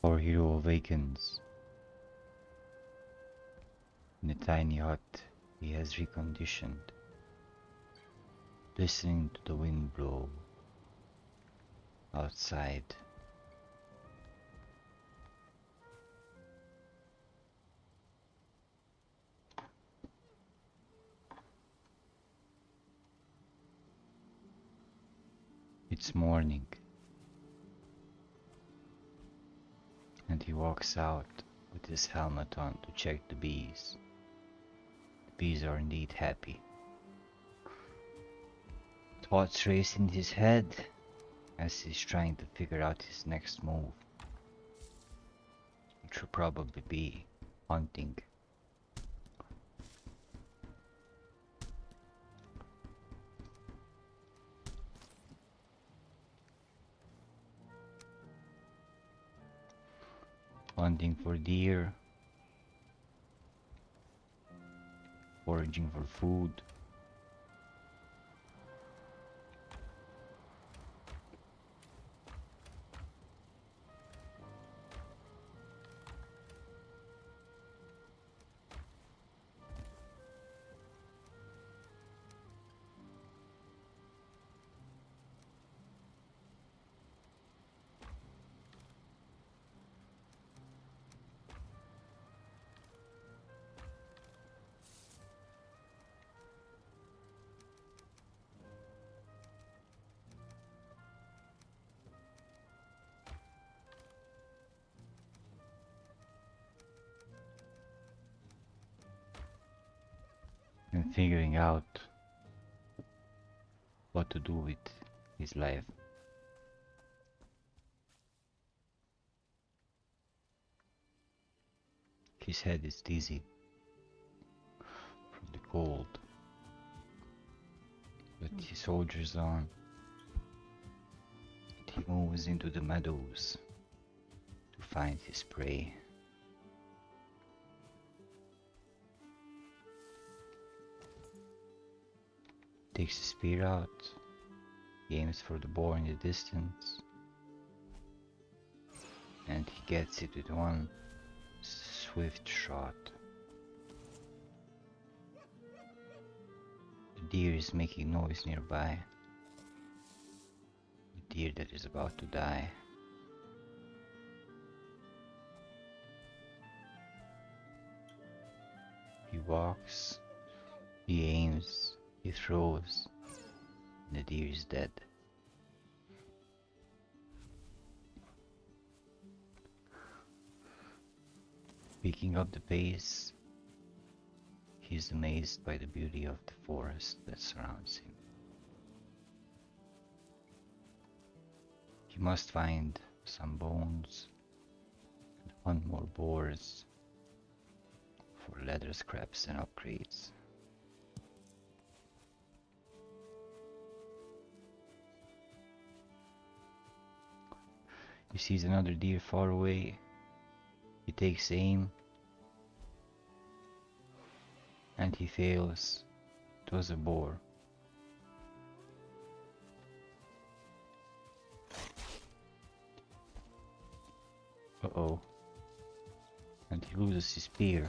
Our hero awakens in a tiny hut he has reconditioned, listening to the wind blow outside. It's morning, and he walks out with his helmet on to check the bees. The bees are indeed happy. Thoughts race in his head as he's trying to figure out his next move, which will probably be hunting. Hunting for deer, foraging for food. And figuring out what to do with his life. His head is dizzy from the cold, but he soldiers on. He moves into the meadows to find his prey. Takes the spear out, he aims for the boar in the distance, and he gets it with one swift shot. The deer is making noise nearby. The deer that is about to die. He walks, he aims, he throws, and the deer is dead. Picking up the pace, he is amazed by the beauty of the forest that surrounds him. He must find some bones and hunt more boars for leather scraps and upgrades. He sees another deer far away. He takes aim and he fails. It was a boar. Uh-oh. And he loses his spear.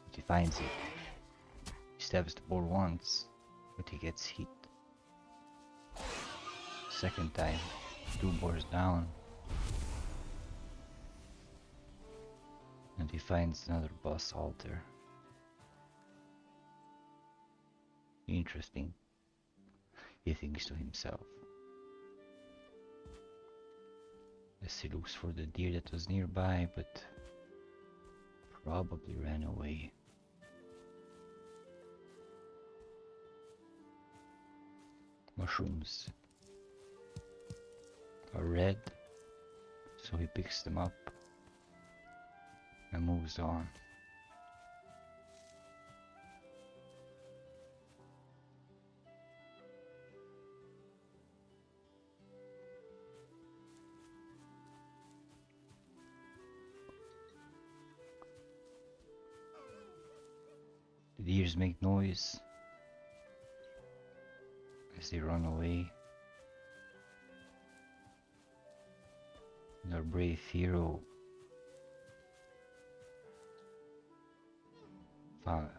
But he finds it. He stabs the boar once, but he gets hit. Second time, 2 boars down. And he finds another boss altar. Interesting, he thinks to himself, as he looks for the deer that was nearby, but probably ran away. Mushrooms are red, so he picks them up and moves on. The deers make noise as they run away. Our brave hero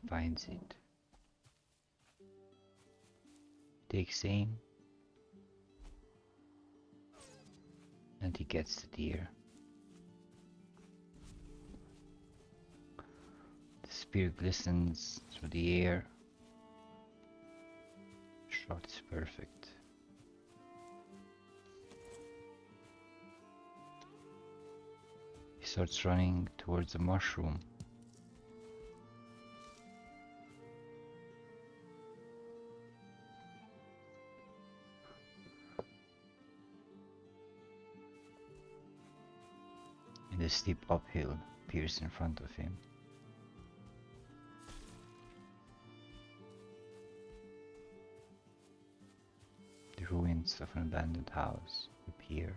finds it, takes aim, and he gets the deer. The spear glistens through the air. Shot is perfect. He starts running towards the mushroom. And the steep uphill appears in front of him. The ruins of an abandoned house appear.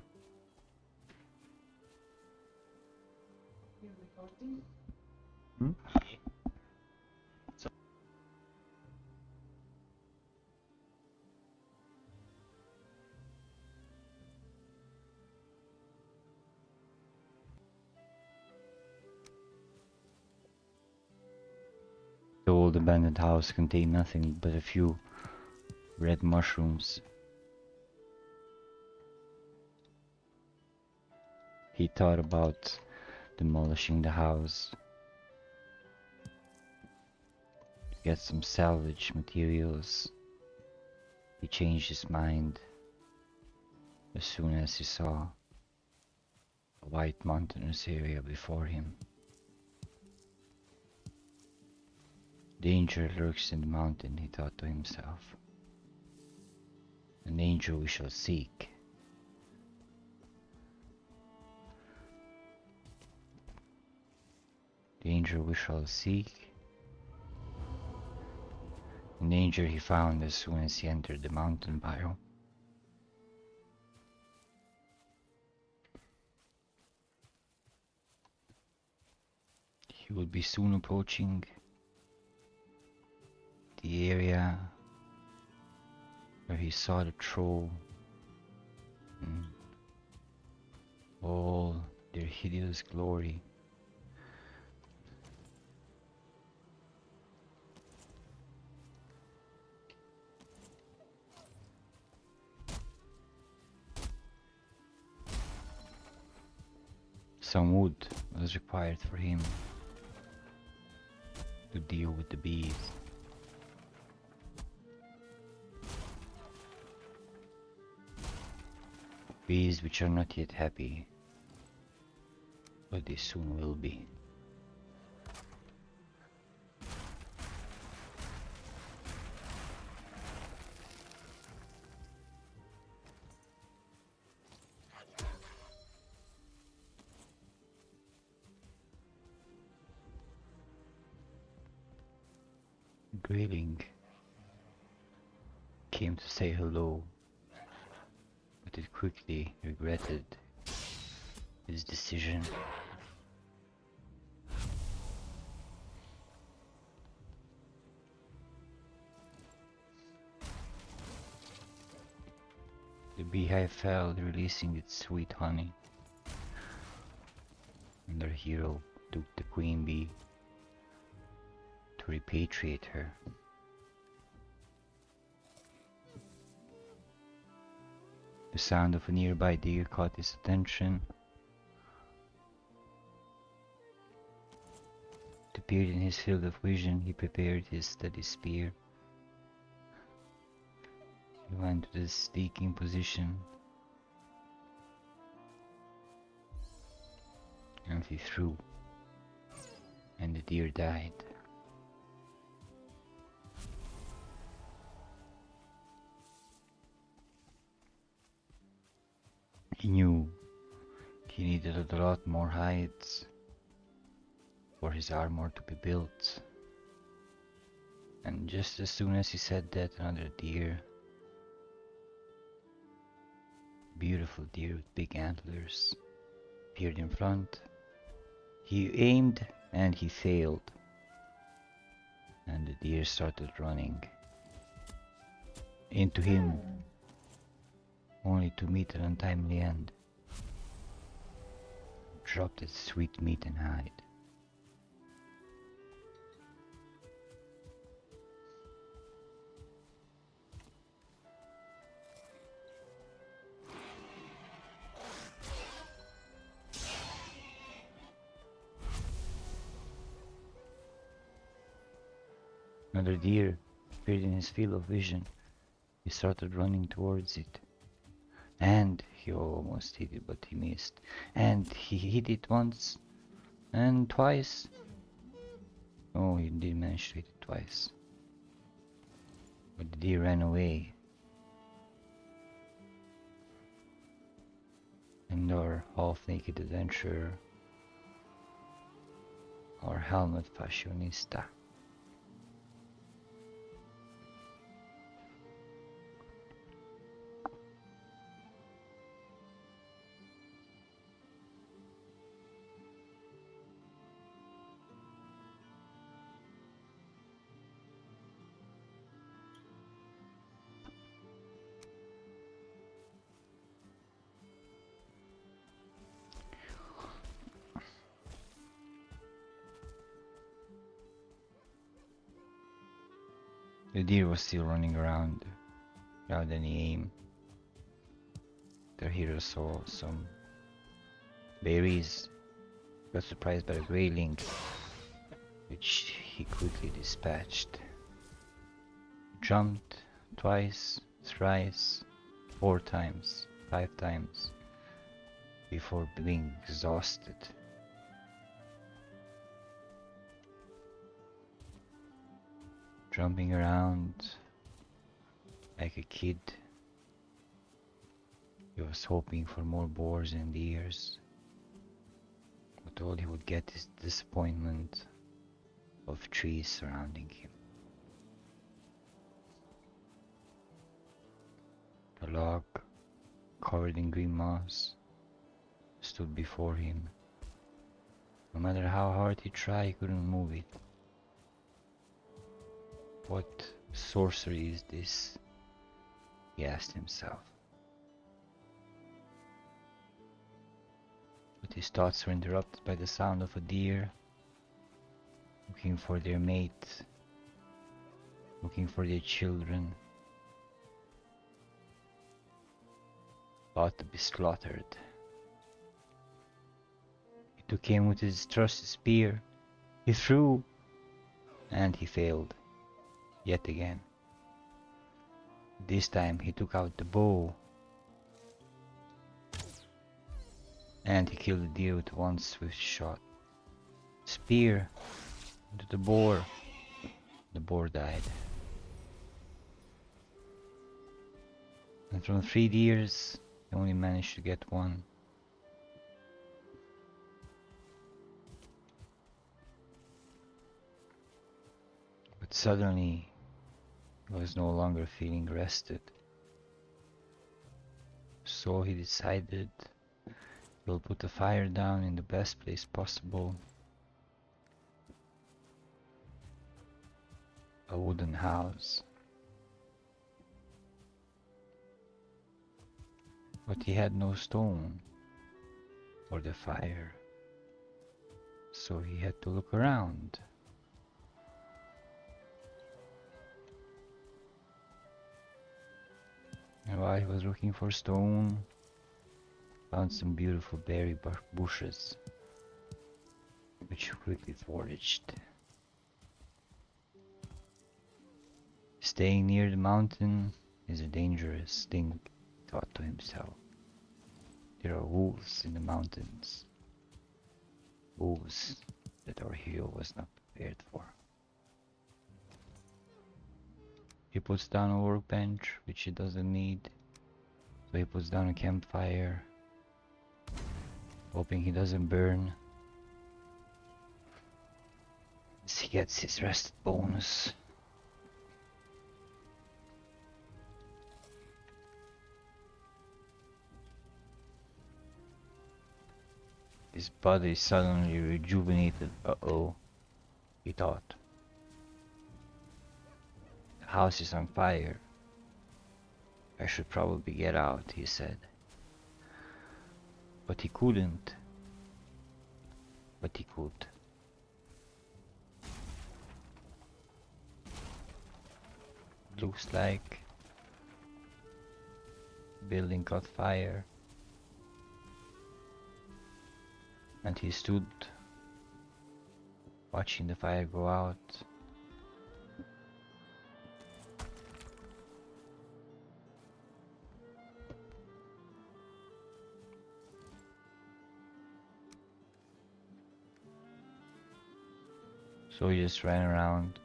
Hmm? The old abandoned house contained nothing but a few red mushrooms. He thought about demolishing the house to get some salvage materials. He changed his mind as soon as he saw a white mountainous area before him. Danger lurks in the mountain, he thought to himself. An angel we shall seek. The angel we shall seek. An angel he found as soon as he entered the mountain biome. He will be soon approaching the area where he saw the troll in all their hideous glory. Some wood was required for him to deal with the bees. Bees which are not yet happy, but they soon will be. Grayling came to say hello, but it quickly regretted his decision. The beehive fell, releasing its sweet honey, and our hero took the queen bee to repatriate her. The sound of a nearby deer caught his attention. It appeared in his field of vision. He prepared his steady spear. He went to the sneaking position and he threw, and the deer died. He knew he needed a lot more hides for his armor to be built. And just as soon as he said that, another deer, beautiful deer with big antlers, appeared in front. He aimed and he failed, and the deer started running into him, only to meet an untimely end. dropped its sweet meat and hide. Another deer appeared in his field of vision. He started running towards it. And he almost hit it, but he missed. And he hit it once and twice. Oh, he did manage to hit it twice. But the deer ran away. And our half-naked adventurer, our helmet fashionista, the deer was still running around without any aim. Their hero saw some berries, got surprised by the grayling, which he quickly dispatched. Jumped twice, thrice, 4 times, 5 times, before being exhausted. Jumping around like a kid. He was hoping for more boars and deers, but all he would get is disappointment of trees surrounding him. The log, covered in green moss, stood before him. No matter how hard he tried, he couldn't move it. What sorcery is this? He asked himself. But his thoughts were interrupted by the sound of a deer looking for their mate, looking for their children, about to be slaughtered. He took aim with his trusty spear. He threw, and he failed. Yet again. This time he took out the bow, and he killed the deer with one swift shot. Spear into the boar. The boar died. And from 3 deers, he only managed to get 1. But suddenly, he was no longer feeling rested. So he decided he'll put the fire down in the best place possible. A wooden house. But he had no stone for the fire. So he had to look around. And while he was looking for stone, found some beautiful berry bushes, which he quickly foraged. Staying near the mountain is a dangerous thing, he thought to himself. There are wolves in the mountains. Wolves that our hero was not prepared for. He puts down a workbench, which he doesn't need. So he puts down a campfire, hoping he doesn't burn. As he gets his rested bonus. His body suddenly rejuvenated. Uh-oh, he thought. The house is on fire. I should probably get out, he said. But he couldn't. but he could. Looks like building caught fire, and he stood watching the fire go out. So he just ran around,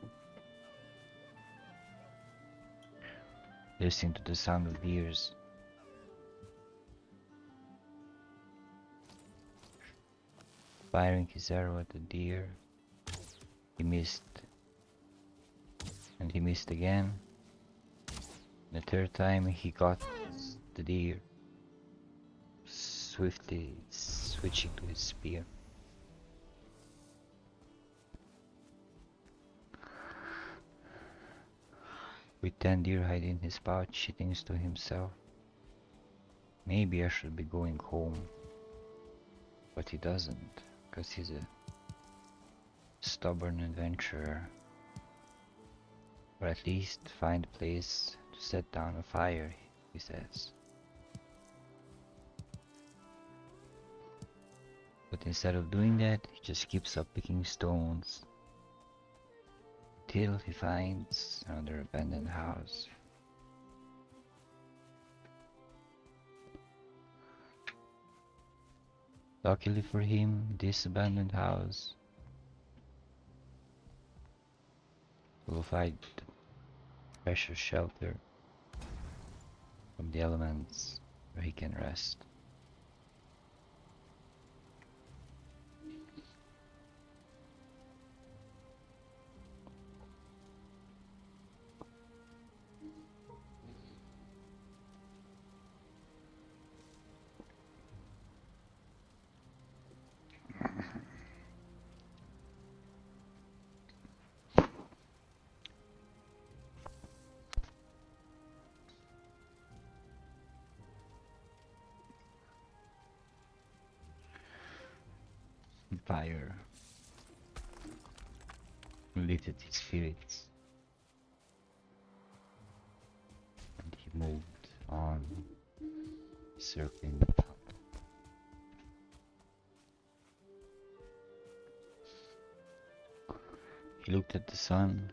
listening to the sound of deers. Firing his arrow at the deer. He missed. And he missed again. The third time he got the deer, swiftly switching to his spear. With 10 deer hide in his pouch, he thinks to himself, maybe I should be going home. But he doesn't, because he's a stubborn adventurer. Or at least find a place to set down a fire, he says. But instead of doing that, he just keeps up picking stones till he finds another abandoned house. Luckily for him, this abandoned house will find precious shelter from the elements where he can rest. Fire lifted his spirits, and he moved on, circling the town. He looked at the sun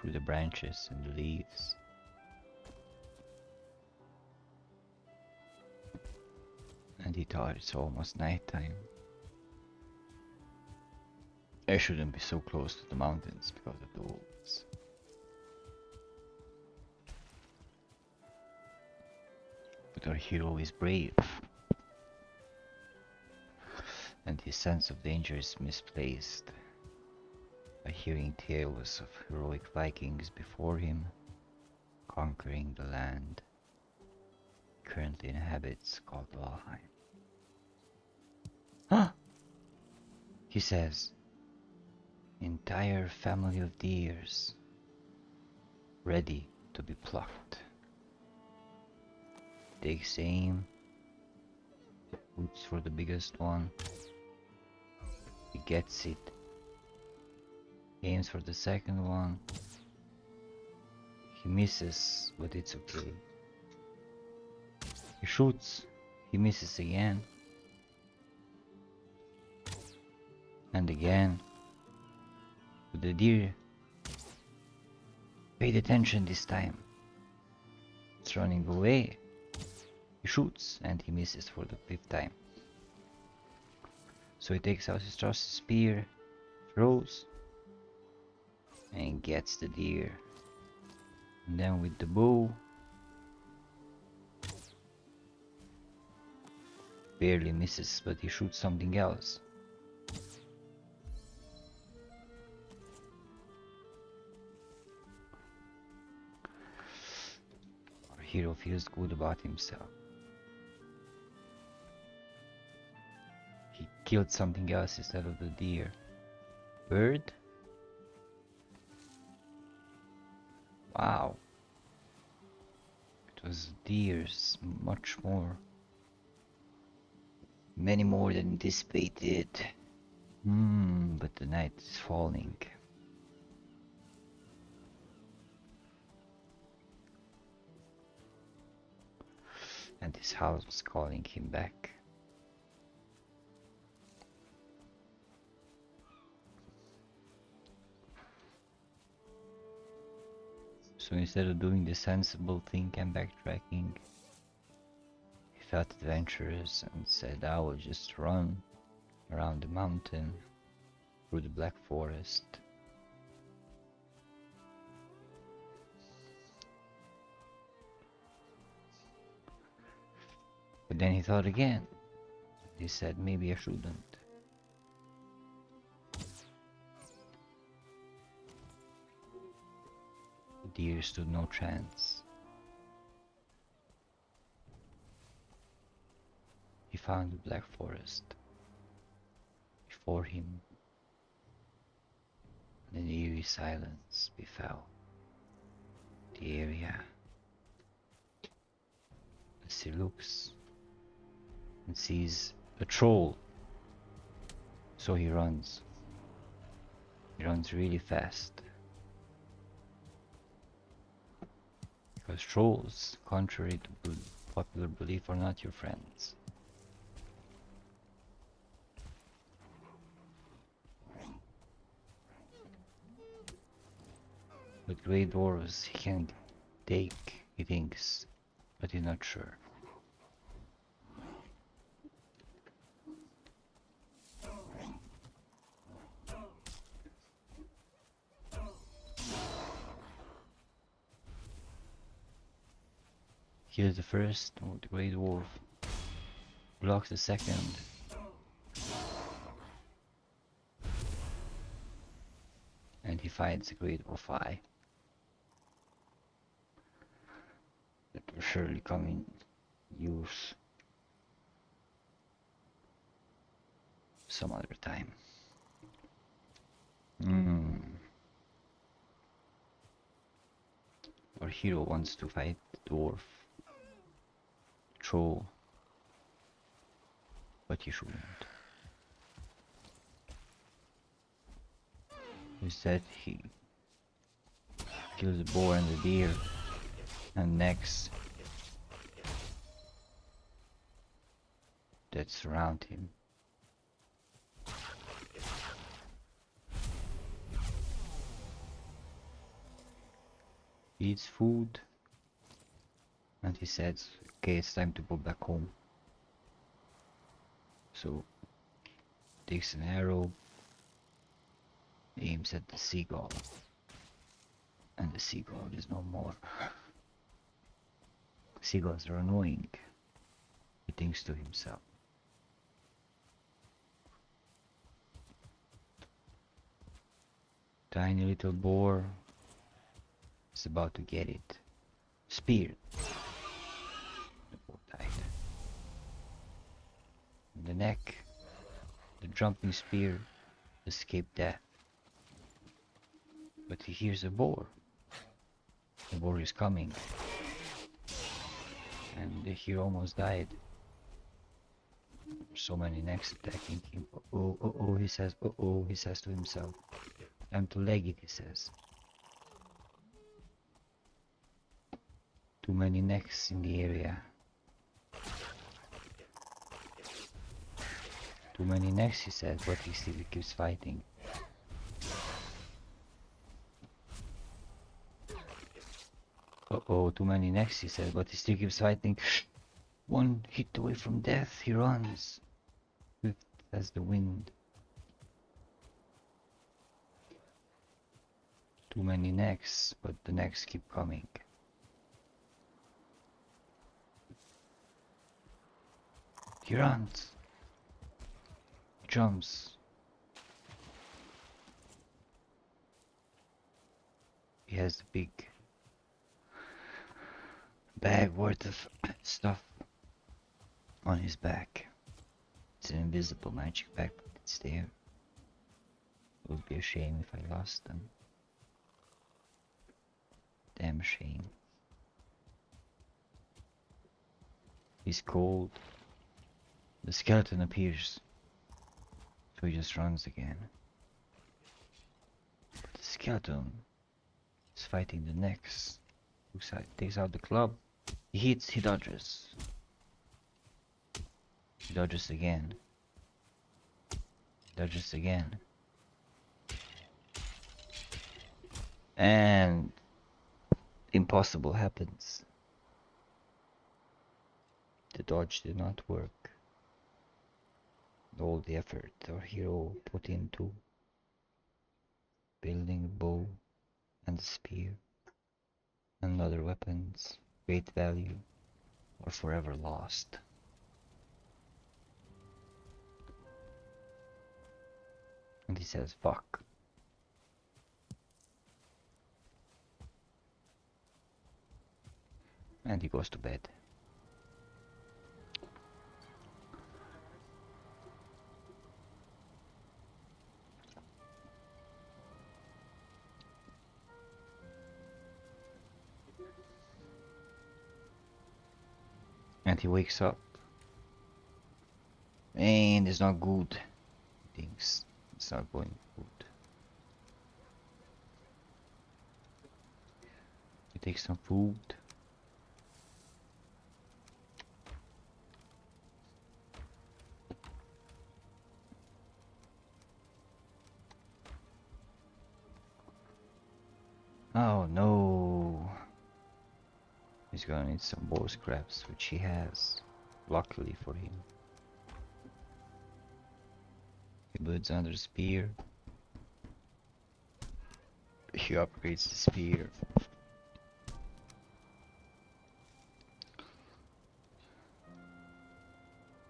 through the branches and the leaves. And he thought it's almost nighttime. I shouldn't be so close to the mountains because of the wolves. But our hero is brave, and his sense of danger is misplaced. By hearing tales of heroic Vikings before him, conquering the land he currently inhabits called Valheim. Huh! He says, entire family of deers, ready to be plucked. Takes aim, shoots for the biggest one. He gets it. Aims for the second one. He misses, but it's okay. He shoots. He misses again. And again. But the deer paid attention this time. It's running away. He shoots and he misses for the 5th time. So he takes out his trusty spear, throws, and gets the deer. And then with the bow, barely misses, but he shoots something else. Our hero feels good about himself. He killed something else instead of the deer. Bird? Wow. It was deers, much more Many more than anticipated. But the night is falling. And his house was calling him back. So instead of doing the sensible thing and backtracking, he felt adventurous and said, I will just run around the mountain through the Black Forest. But then he thought again. He said, maybe I shouldn't. The deer stood no chance. He found the Black Forest before him, and an eerie silence befell the area. As he looks and sees a troll, so he runs. He runs really fast. Because trolls, contrary to popular belief, are not your friends. But grey dwarves he can take, he thinks, but he's not sure. Here's the first, the grey dwarf blocks the second. And he finds the grey dwarf eye. That will surely come in use some other time. Our hero wants to fight the dwarf, troll, but he shouldn't. Instead, he kills the boar and the deer, and next that surround him. He eats food, and he says, okay, it's time to go back home. So, takes an arrow, aims at the seagull, and the seagull is no more. Seagulls are annoying, he thinks to himself. Tiny little boar is about to get it. Speared. The boar died. In the neck, the jumping spear escaped death. But he hears a boar. The boar is coming. And the hero almost died. So many necks attacking him. Oh, he says, he says to himself. Time to leg it, he says. Too many necks in the area. Too many necks, he says, but he still keeps fighting. Too many necks, he says, but he still keeps fighting. One hit away from death, he runs. Swift as the wind. Too many necks, but the necks keep coming. He runs. He jumps. He has the big bag worth of stuff on his back. It's an invisible magic bag, but it's there. It would be a shame if I lost them. Damn shame. He's cold. The skeleton appears, so he just runs again. But the skeleton is fighting the next. Takes out the club. He hits, he dodges. He dodges again. Dodges again. And impossible happens. The dodge did not work. All the effort our hero put into building a bow and a spear and other weapons, great value, are forever lost. And he says, fuck. And he goes to bed. And he wakes up. And it's not good. He thinks it's not going good. He takes some food. Oh no. He's gonna need some bow scraps, which he has, luckily for him. He builds another spear. He upgrades the spear.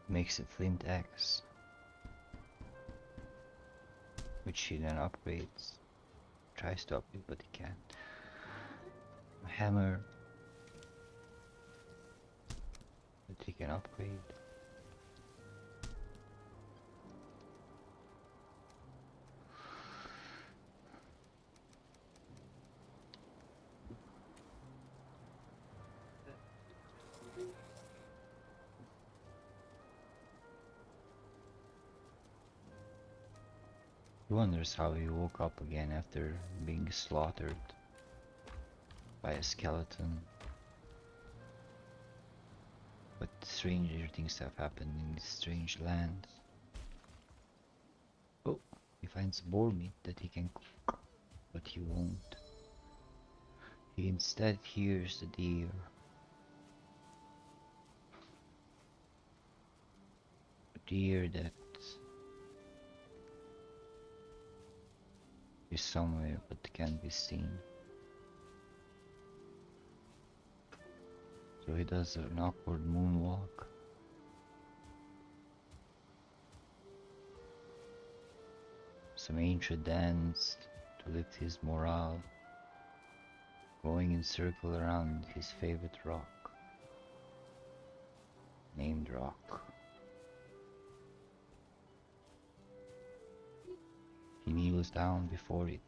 Makes a flint axe, which he then upgrades. Tries to upgrade, but he can't. A hammer, that he can upgrade. He wonders how he woke up again after being slaughtered by a skeleton. But stranger things have happened in this strange land. Oh, he finds boar meat that he can cook, but he won't. He instead hears the deer. A deer that is somewhere but can't be seen. So he does an awkward moonwalk. Some ancient dance to lift his morale, going in circle around his favorite rock, named Rock. He kneels down before it,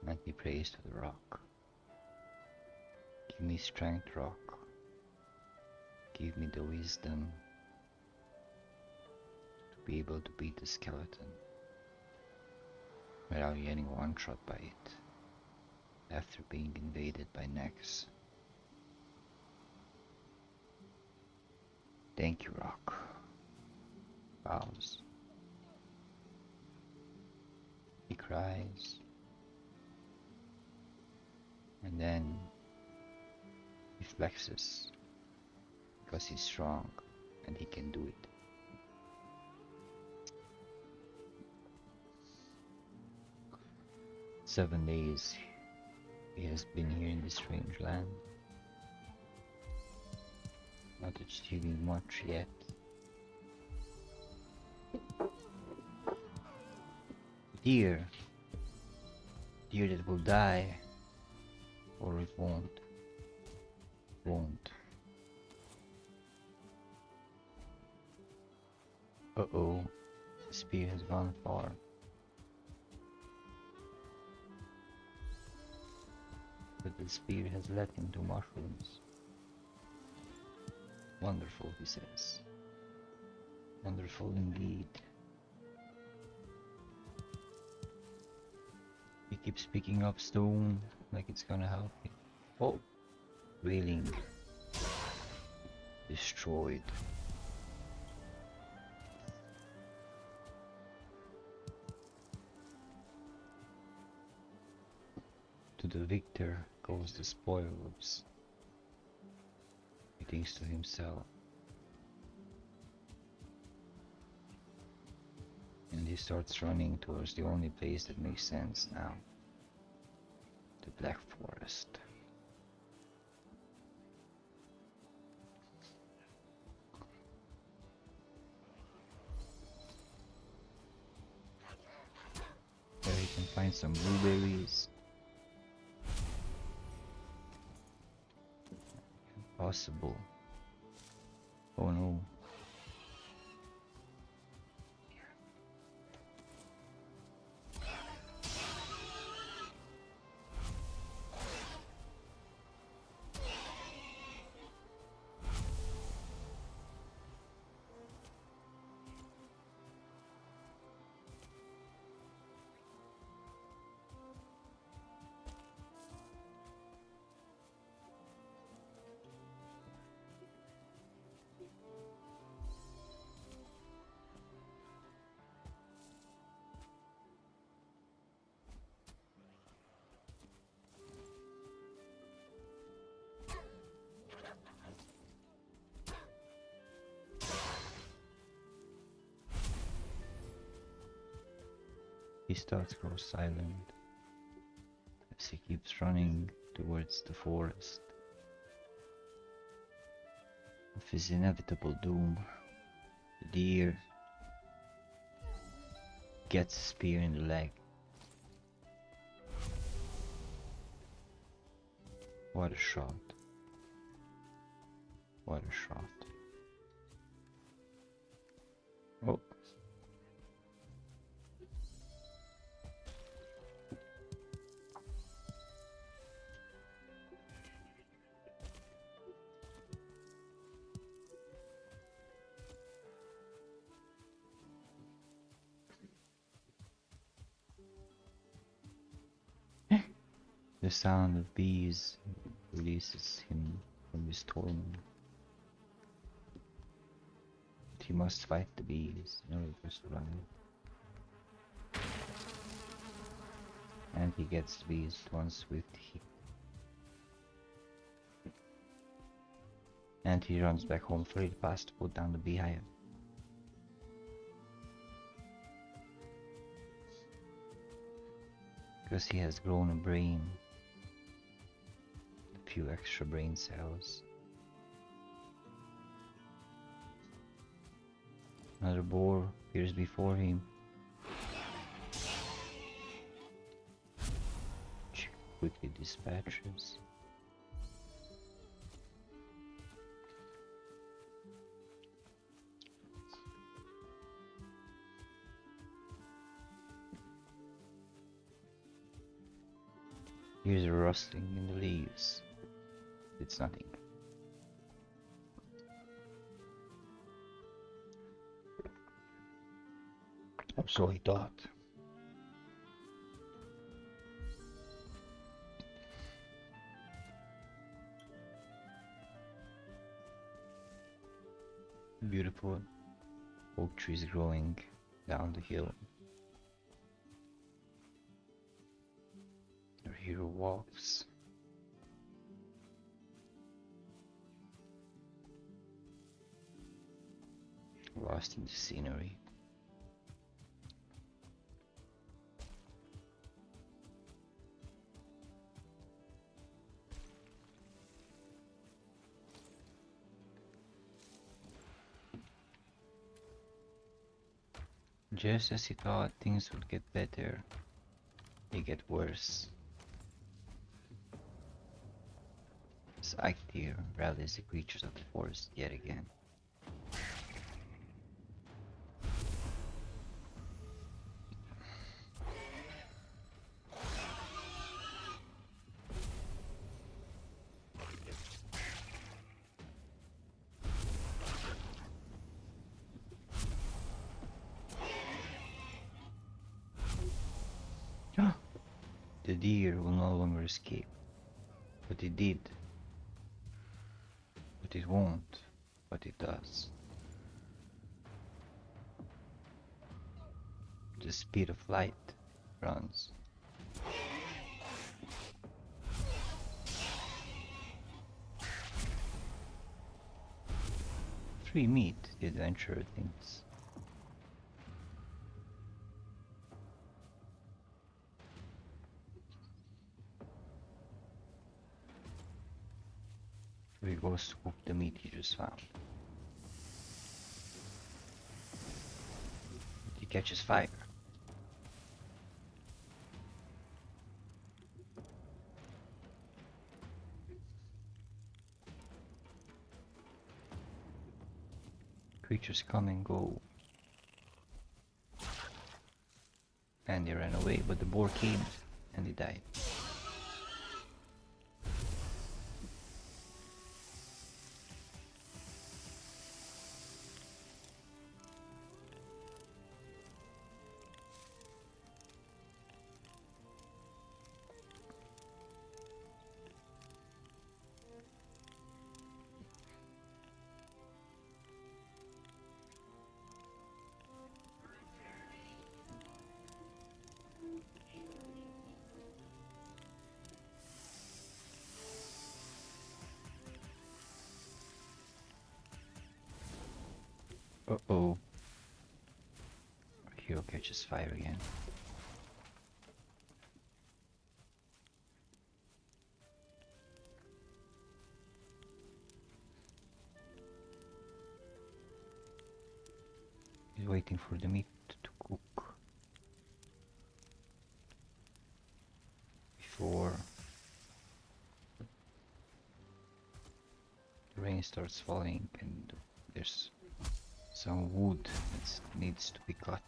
and he prays to the rock. Give me strength, Rock. Give me the wisdom to be able to beat the skeleton without getting one shot by it after being invaded by Nex. Thank you, Rock. Bows. He cries, and then he flexes because he's strong and he can do it. "7 days he has been here in this strange land, not achieving much yet. Deer that will die, or it won't. Uh-oh, the spear has gone far. But the spear has led him to mushrooms. Wonderful, he says. Wonderful indeed. He keeps picking up stone like it's gonna help him. Oh! Railing. Destroyed. To the victor goes the spoils, he thinks to himself. And he starts running towards the only place that makes sense now. The Black Forest. There he can find some blueberries. Impossible. Oh no. His thoughts grow silent as he keeps running towards the forest of his inevitable doom. The deer gets a spear in the leg. What a shot. What a shot. Oh. The sound of bees releases him from his torment. But he must fight the bees in order to survive. And he gets the bees with one swift hit. And he runs back home very fast to put down the beehive. Because he has grown a brain. A few extra brain cells. Another boar appears before him. Which quickly dispatches. Here's a rustling in the leaves. It's nothing. Or so he thought. Beautiful oak trees growing down the hill. Our hero walks. Lost in the scenery. Just as he thought things would get better, they get worse. As Eikthyr rallies the creatures of the forest yet again. The deer will no longer escape. But it did. But it won't. But it does. The speed of light runs. Free meat, the adventurer thinks. So he goes to cook the meat he just found. He catches fire. Creatures come and go. And they ran away, but the boar came and he died. Uh-oh. Our hero catches fire again. He's waiting for the meat to cook before the rain starts falling and there's some wood that needs to be cut.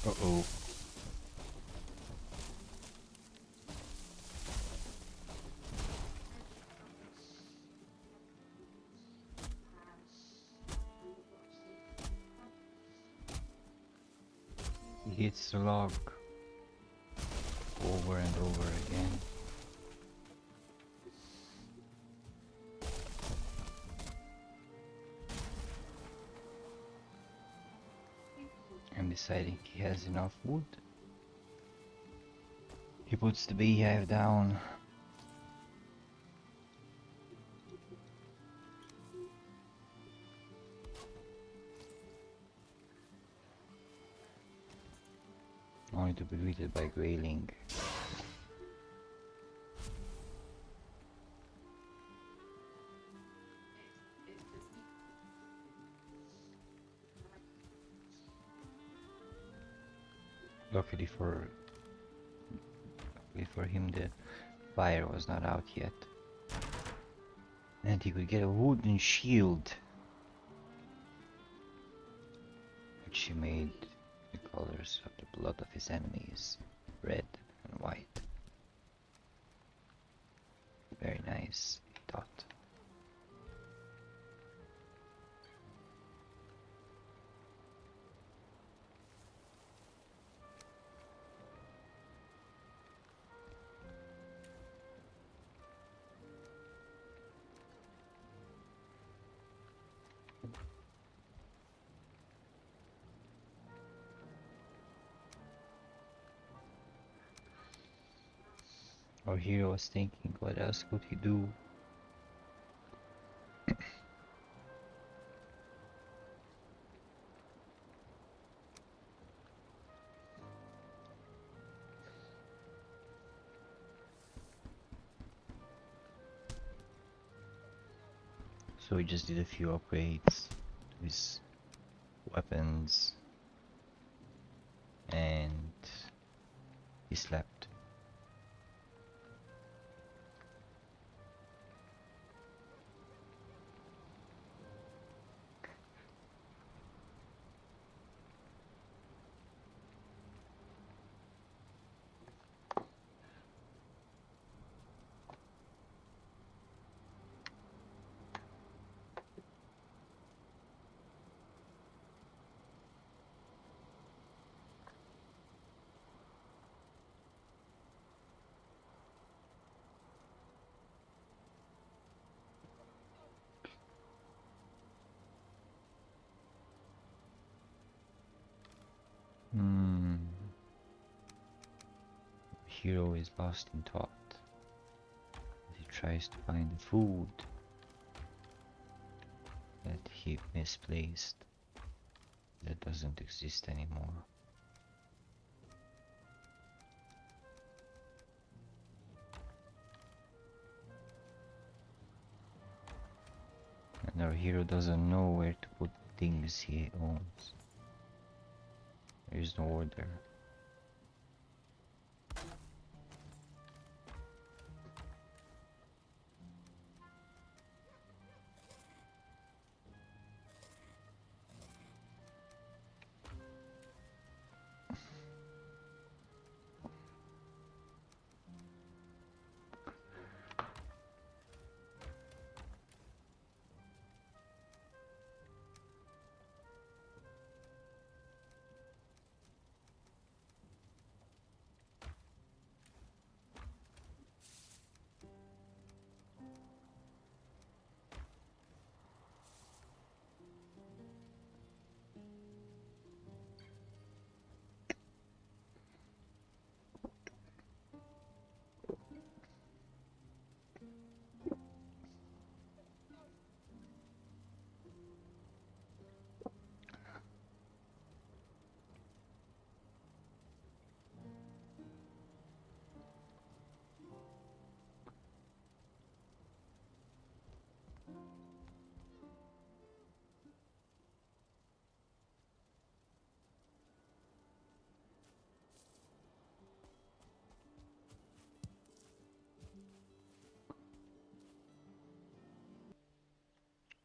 Uh-oh. He hits the log over and over again. And deciding he has enough wood, he puts the beehive down. Only to be greeted by grayling. Luckily for him, the fire was not out yet, and he could get a wooden shield, which he made the colors of the blood of his enemies, red and white. Very nice, he thought. Our hero was thinking, what else could he do? So he just did a few upgrades to his weapons, and he slept. Hero is lost in thought. He tries to find the food that he misplaced, that doesn't exist anymore. And our hero doesn't know where to put things he owns. There is no order.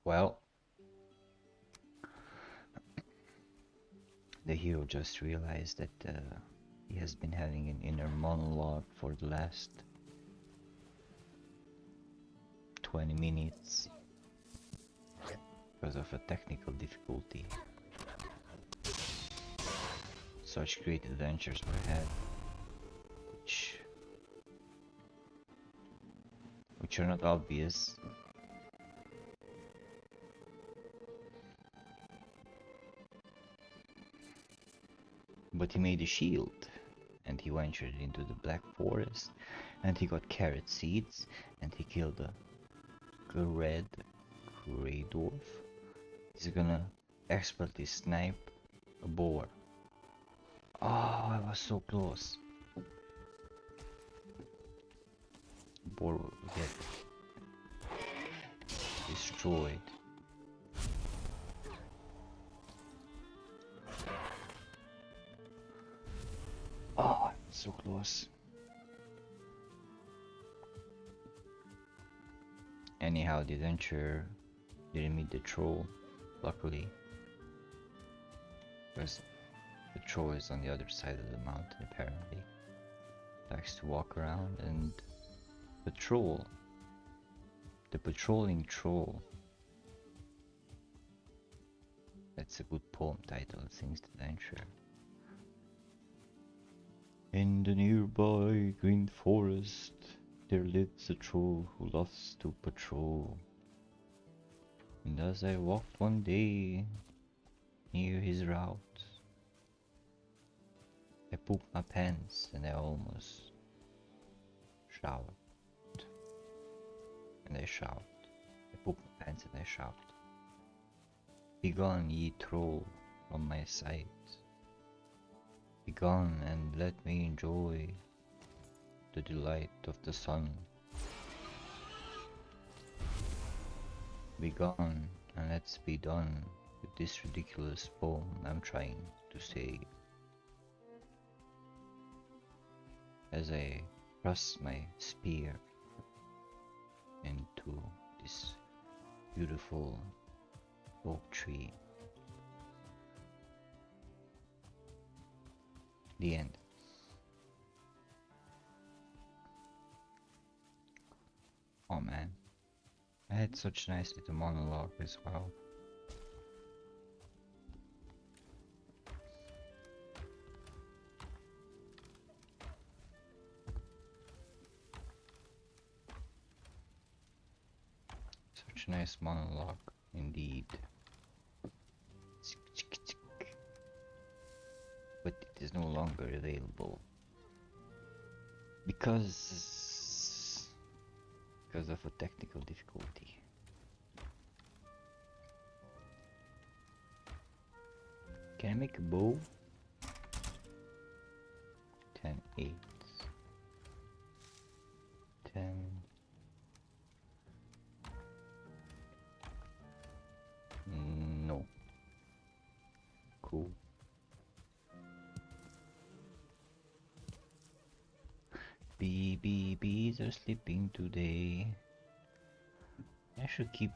Well, the hero just realized that he has been having an inner monologue for the last 20 minutes because of a technical difficulty. Such great adventures were had, which are not obvious. But he made a shield, and he ventured into the Black Forest, and he got carrot seeds, and he killed a red grey dwarf. He's gonna expertly snipe a boar. Oh, I was so close. The boar will get destroyed. Oh, so close. Anyhow, the adventurer didn't meet the troll, luckily, because the troll is on the other side of the mountain apparently. Likes to walk around, and the troll, the patrolling troll, that's a good poem title, it sings the adventurer. In the nearby green forest, there lives a troll who loves to patrol. And as I walked one day near his route, I pooped my pants and I almost showered. And I shouted. I pooped my pants and I shouted. Begone, ye troll, from my sight. Begone and let me enjoy the delight of the sun. Begone and let's be done with this ridiculous poem I'm trying to say as I thrust my spear into this beautiful oak tree. The end. Oh man, I had such a nice little monologue as well. Such a nice monologue indeed. But it is no longer available because of a technical difficulty. Can I make a bow? 10, 8, 10. No. Cool. Bees are sleeping today. I should keep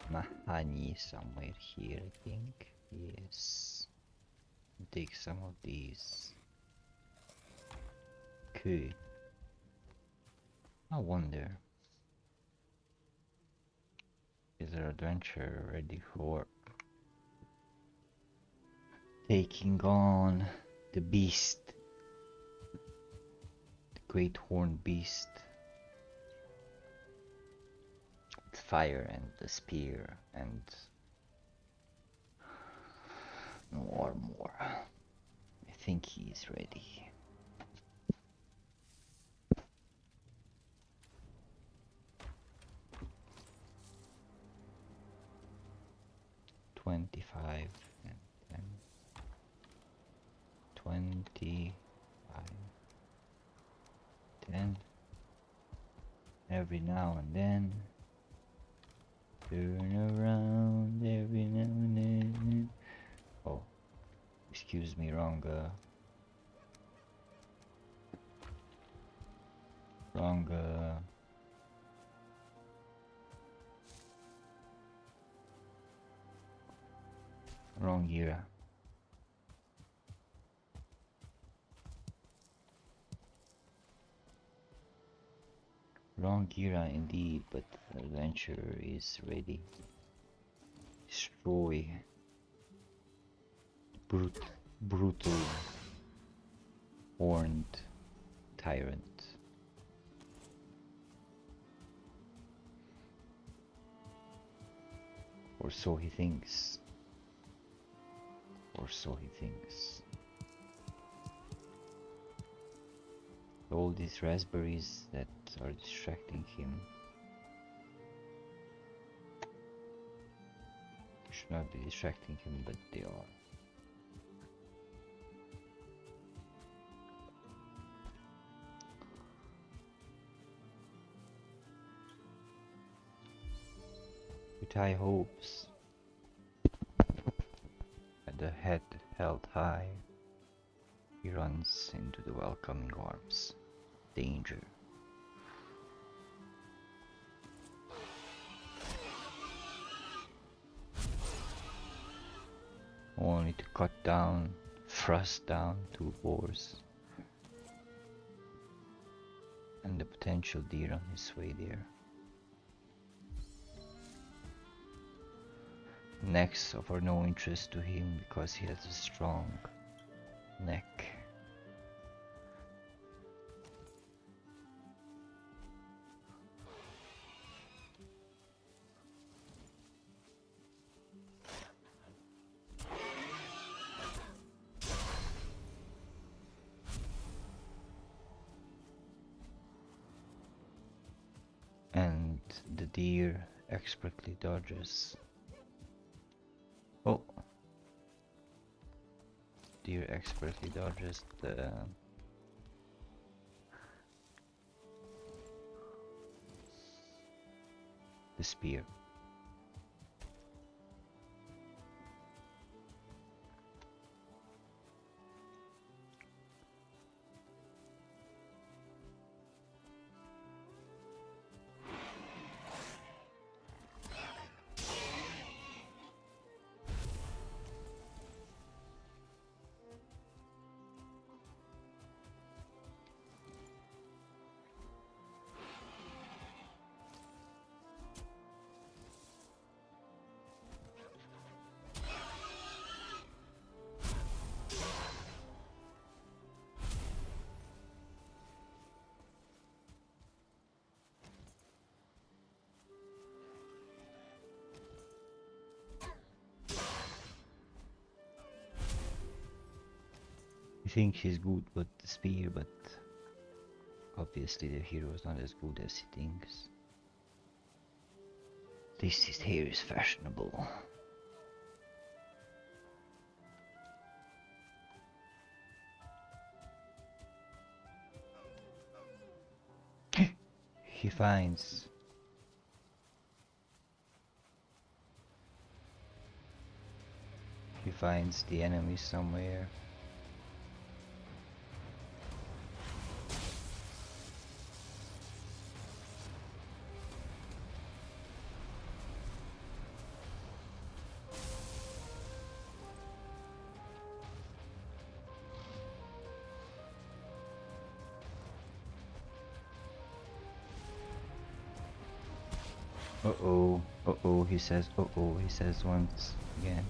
my honey somewhere here, I think. Yes. Take some of these. Okay. I wonder, is our adventure ready for taking on the beast? The great horned beast. With fire and the spear and more. I think he is ready. $25 and 10. 25, 10. Every now and then. Turn around every now and then. Oh, excuse me, wrong era. Wrong era indeed, but the adventure is ready. Destroy brutal horned tyrant. Or so he thinks. Or so he thinks. All these raspberries that are distracting him should not be distracting him, but they are. With high hopes and the head held high, he runs into the welcoming arms. Danger. Only to cut down, thrust down 2 boars and the potential deer on his way there. Necks are no interest to him because he has a strong neck. And the deer expertly dodges. Oh! Deer expertly dodges the spear. think he's good with the spear, but obviously the hero is not as good as he thinks. At least his hair is fashionable. He finds the enemy somewhere. Uh-oh, he says once again.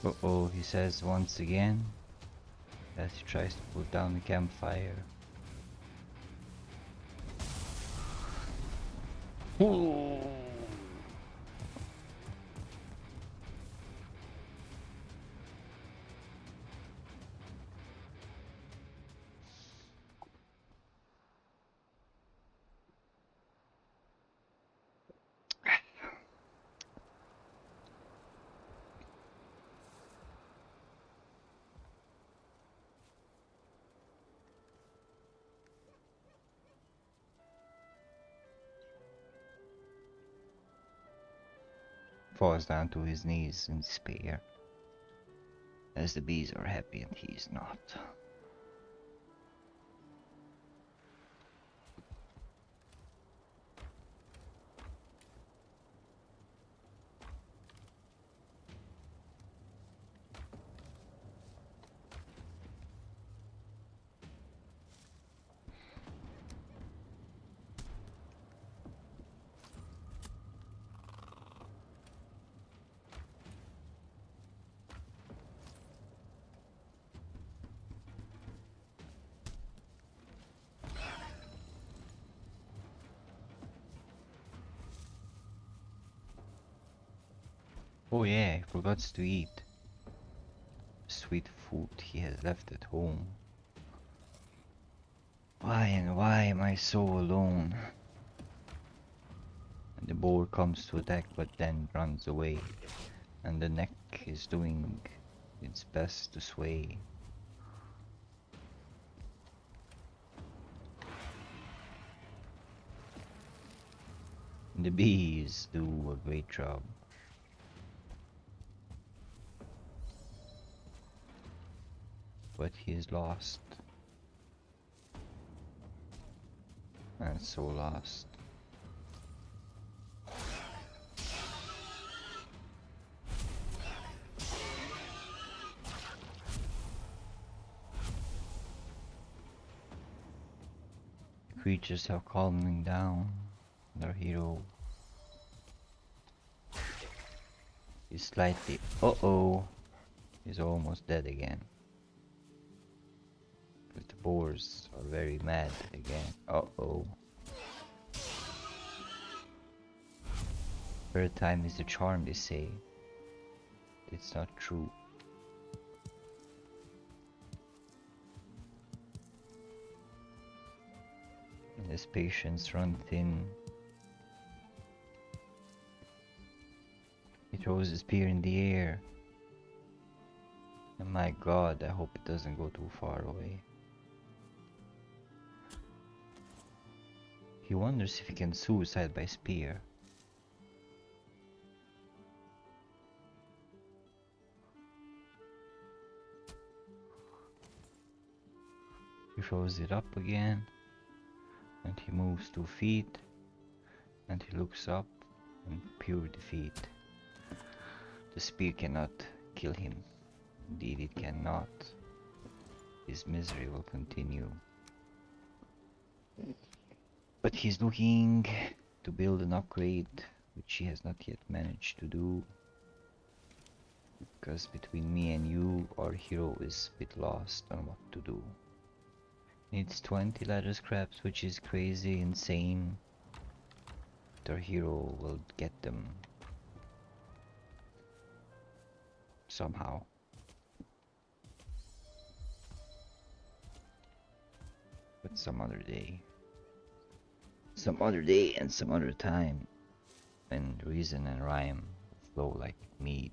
Uh-oh, he says once again, as he tries to put down the campfire. Ooh. Falls down to his knees in despair, as the bees are happy and he is not. Oh yeah, he forgot to eat sweet food he has left at home. Why and why am I so alone? And the boar comes to attack but then runs away, and the neck is doing its best to sway. The bees do a great job. But he is lost. And so lost. Creatures are calming down. Their hero is slightly... Uh-oh! He's almost dead again. But the boars are very mad again. Uh-oh. Third time is the charm, they say. It's not true. And his patience run thin. He throws his spear in the air. And my god, I hope it doesn't go too far away. He wonders if he can suicide by spear. He throws it up again. And he moves 2 feet. And he looks up in pure defeat. The spear cannot kill him. Indeed it cannot. his misery will continue. But he's looking to build an upgrade, which he has not yet managed to do. Because between me and you, our hero is a bit lost on what to do. Needs 20 ladder scraps, which is crazy, insane. But our hero will get them. Somehow. But some other day. Some other day and some other time. When reason and rhyme flow like mead.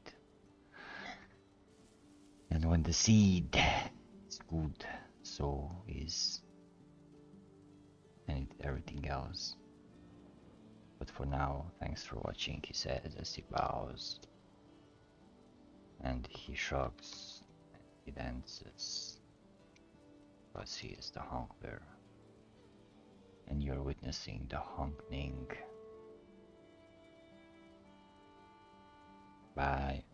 And when the seed is good, so is everything else. But for now, thanks for watching, he says as he bows. And he shrugs and he dances. Because he is the Honkener. And you're witnessing the Honkening. Bye.